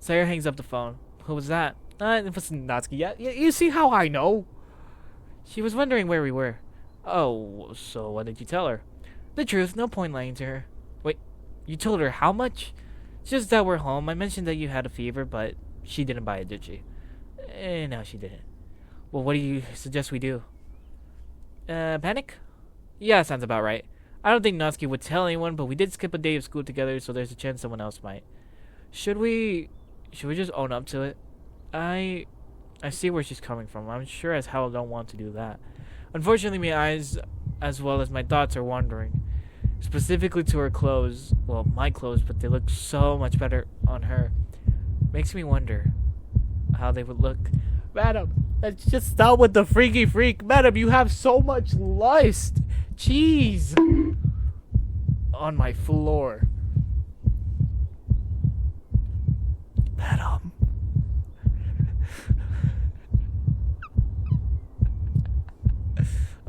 Sayori hangs up the phone. Who was that? It was Natsuki. Yeah, you see how I know? She was wondering where we were. Oh, so what did you tell her? The truth, no point lying to her. Wait, you told her how much? Just that we're home. I mentioned that you had a fever, but she didn't buy it, did she? No, she didn't. Well, what do you suggest we do? Panic? Yeah, sounds about right. I don't think Natsuki would tell anyone, but we did skip a day of school together, so there's a chance someone else might. Should we just own up to it? I see where she's coming from. I'm sure as hell don't want to do that. Unfortunately, my eyes, as well as my thoughts, are wandering. Specifically to her clothes. Well, my clothes, but they look so much better on her. Makes me wonder how they would look. Madam, let's just stop with the freaky freak. Madam, you have so much lust. Jeez. On my floor. Madam.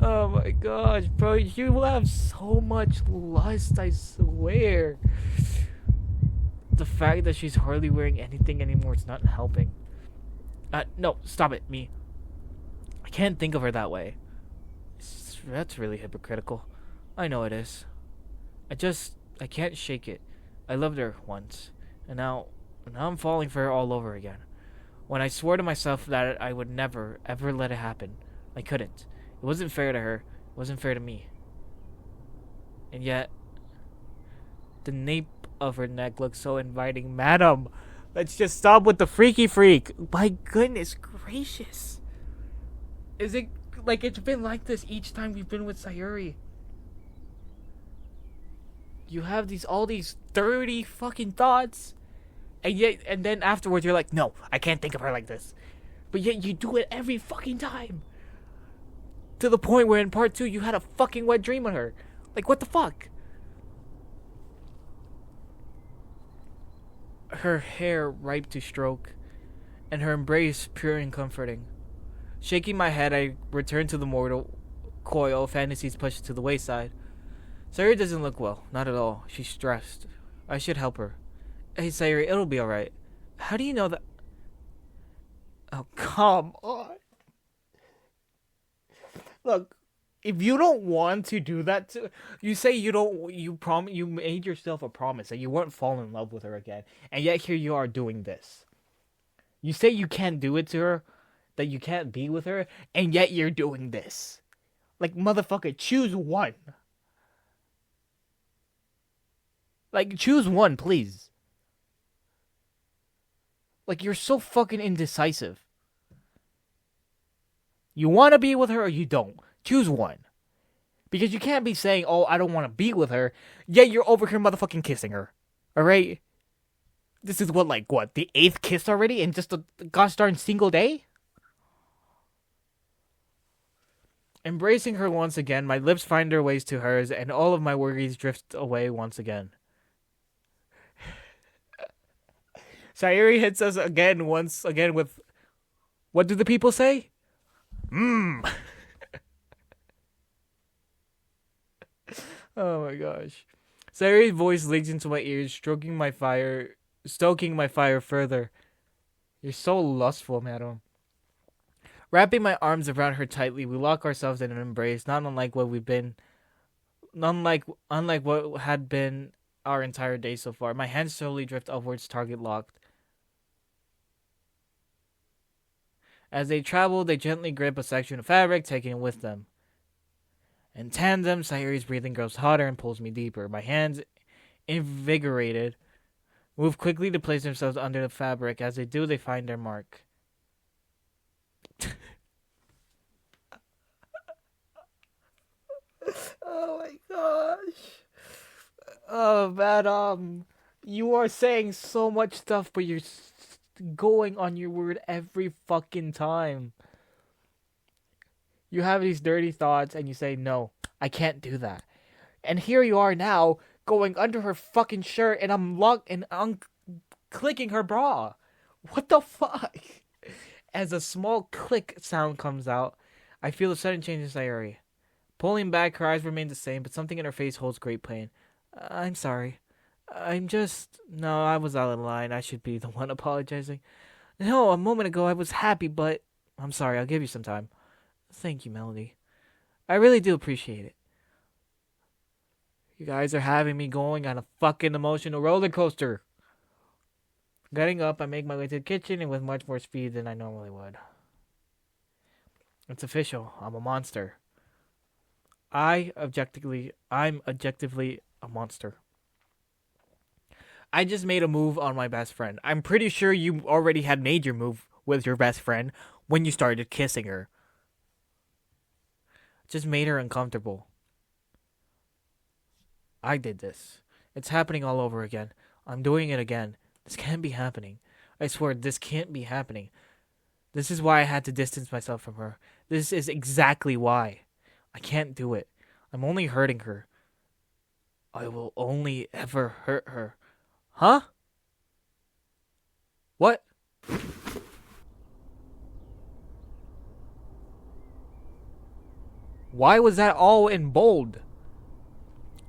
Oh my gosh, bro, you have so much lust, I swear. The fact that she's hardly wearing anything anymore is not helping. No, stop it, me. I can't think of her that way. That's really hypocritical. I know it is. I can't shake it. I loved her once, and now I'm falling for her all over again. When I swore to myself that I would never, ever let it happen, I couldn't. It wasn't fair to her. It wasn't fair to me. And yet, the nape of her neck looks so inviting. Madam, let's just stop with the freaky freak. My goodness gracious. Is it like it's been like this each time we've been with Sayori? You have all these 30 fucking thoughts, and then afterwards you're like, no, I can't think of her like this. But yet you do it every fucking time. To the point where in part 2 you had a fucking wet dream on her. Like, what the fuck? Her hair ripe to stroke, and her embrace pure and comforting. Shaking my head, I return to the mortal coil, fantasies pushed to the wayside. Sayori doesn't look well, not at all. She's stressed. I should help her. Hey Sayori, it'll be alright. How do you know that? Oh, come on. Look, If you don't want to do that, you say you don't. You made yourself a promise that you won't fall in love with her again, and yet here you are doing this. You say you can't do it to her, that you can't be with her, and yet you're doing this. Like, motherfucker, choose one. Like, choose one, please. Like, you're so fucking indecisive. You want to be with her or you don't. Choose one. Because you can't be saying, oh, I don't want to be with her, yet you're over here motherfucking kissing her. Alright? This is what, the 8th kiss already in just a gosh darn single day? Embracing her once again, my lips find their ways to hers, and all of my worries drift away once again. Sayori hits us once again with, what do the people say? Oh my gosh. Sayori's voice leaks into my ears, stoking my fire further. You're so lustful, madam. Wrapping my arms around her tightly, we lock ourselves in an embrace, not unlike what had been our entire day so far. My hands slowly drift upwards, target locked. As they travel, they gently grip a section of fabric, taking it with them. In tandem, Sayori's breathing grows hotter and pulls me deeper. My hands, invigorated, move quickly to place themselves under the fabric. As they do, they find their mark. Oh my gosh. Oh man, you are saying so much stuff, but you're going on your word every fucking time. You have these dirty thoughts and you say, no, I can't do that. And here you are now, going under her fucking shirt and I'm clicking her bra. What the fuck? As a small click sound comes out, I feel a sudden change in Sayori. Pulling back, her eyes remain the same, but something in her face holds great pain. I'm sorry. No, I was out of line. I should be the one apologizing. No, a moment ago I was happy, but I'm sorry. I'll give you some time. Thank you, Melody. I really do appreciate it. You guys are having me going on a fucking emotional roller coaster. Getting up, I make my way to the kitchen and with much more speed than I normally would. It's official. I'm a monster. I'm objectively a monster. I just made a move on my best friend. I'm pretty sure you already had made your move with your best friend when you started kissing her. Just made her uncomfortable. I did this. It's happening all over again. I'm doing it again. This can't be happening. I swear, this can't be happening. This is why I had to distance myself from her. This is exactly why. I can't do it. I'm only hurting her. I will only ever hurt her. Huh? What? Why was that all in bold?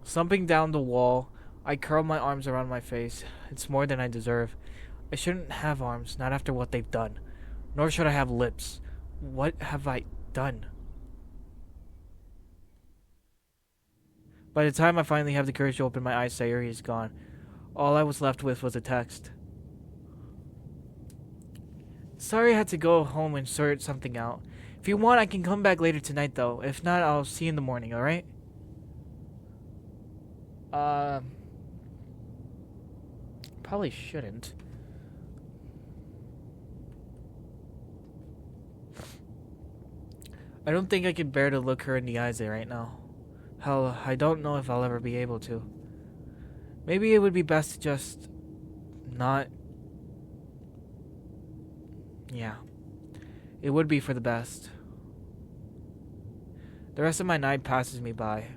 Slumping down the wall, I curl my arms around my face. It's more than I deserve. I shouldn't have arms, not after what they've done. Nor should I have lips. What have I done? By the time I finally have the courage to open my eyes, Sayori is gone. All I was left with was a text. Sorry I had to go home and sort something out. If you want, I can come back later tonight, though. If not, I'll see you in the morning, alright? Probably shouldn't. I don't think I can bear to look her in the eyes right now. Hell, I don't know if I'll ever be able to. Maybe it would be best to just not. Yeah. It would be for the best. The rest of my night passes me by.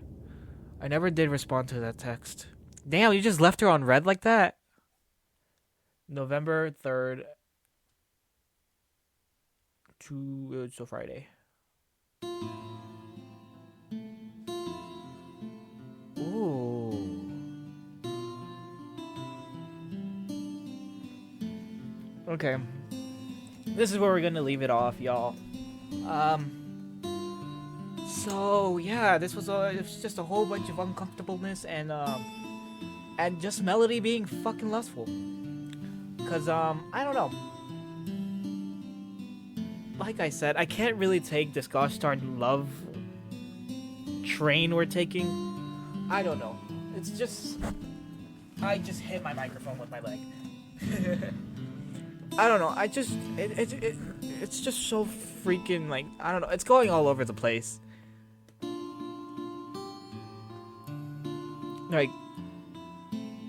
I never did respond to that text. Damn, you just left her on red like that? November 3rd. It's a Friday. Ooh. Okay. This is where we're gonna leave it off, y'all. So yeah, this was it was just a whole bunch of uncomfortableness and just Melody being fucking lustful. Cause I don't know. Like I said, I can't really take this gosh darn love train we're taking. I don't know. It's just I just hit my microphone with my leg. I don't know. It's just so freaking like I don't know. It's going all over the place. Like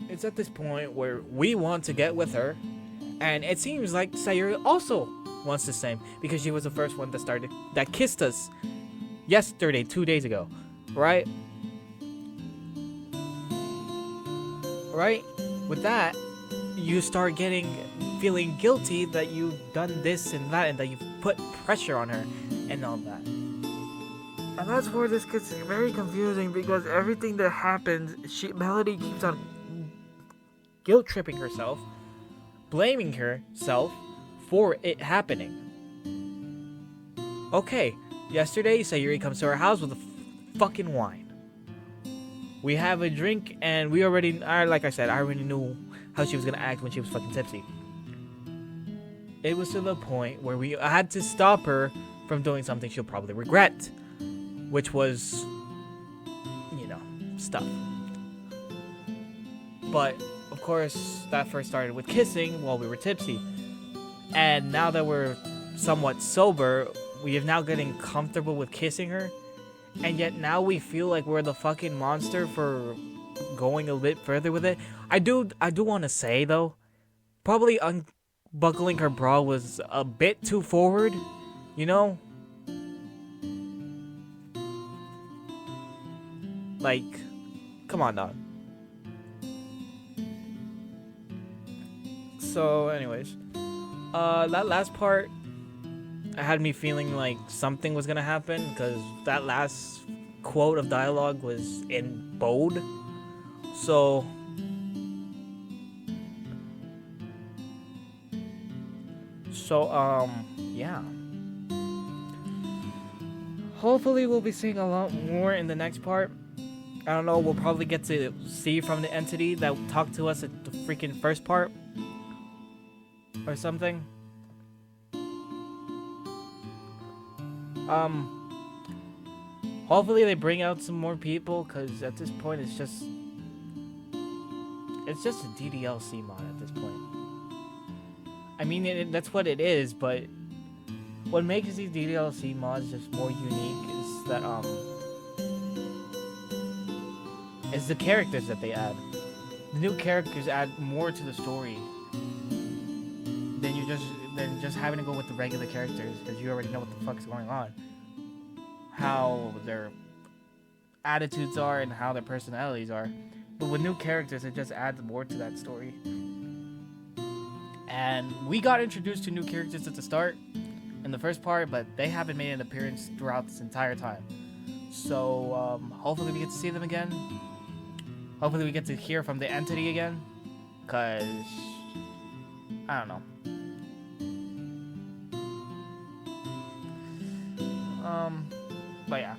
it's at this point where we want to get with her, and it seems like Sayori also wants the same because she was the first one that kissed us yesterday, 2 days ago, right? Right? With that, you start feeling guilty that you've done this and that and that you've put pressure on her and all that. And that's where this gets very confusing because everything that happens, Melody keeps on guilt tripping herself, blaming herself for it happening. Okay, yesterday Sayori comes to our house with a fucking wine. We have a drink and we already, like I said, I already knew how she was gonna act when she was fucking tipsy. It was to the point where we had to stop her from doing something she'll probably regret, which was, stuff. But of course, that first started with kissing while we were tipsy. And now that we're somewhat sober, we have now getting comfortable with kissing her. And yet now we feel like we're the fucking monster for going a bit further with it. I do want to say, though, probably unbuckling her bra was a bit too forward, Like, come on, dog. So, anyways, that last part had me feeling like something was gonna happen because that last quote of dialogue was in bold. So, yeah. Hopefully, we'll be seeing a lot more in the next part. I don't know. We'll probably get to see from the entity that talked to us at the freaking first part. Or something. Hopefully they bring out some more people, because at this point it's just a DDLC mod at this point. I mean, that's what it is, but what makes these DDLC mods just more unique is that, is the characters that they add. The new characters add more to the story than just having to go with the regular characters, because you already know what the fuck's going on, how their attitudes are and how their personalities are. But with new characters, it just adds more to that story. And we got introduced to new characters at the start in the first part, but they haven't made an appearance throughout this entire time. So hopefully we get to see them again. Hopefully we get to hear from the entity again, because I don't know. But yeah.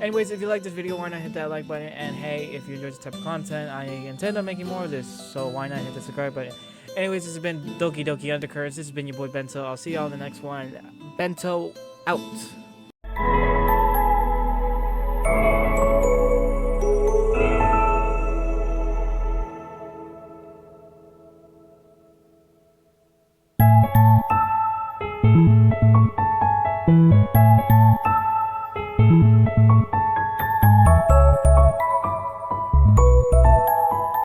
Anyways, if you like this video, why not hit that like button? And hey, if you enjoyed this type of content, I intend on making more of this, so why not hit the subscribe button? Anyways, this has been Doki Doki Undercurrents. This has been your boy Bento. I'll see y'all in the next one. Bento out. Thank you.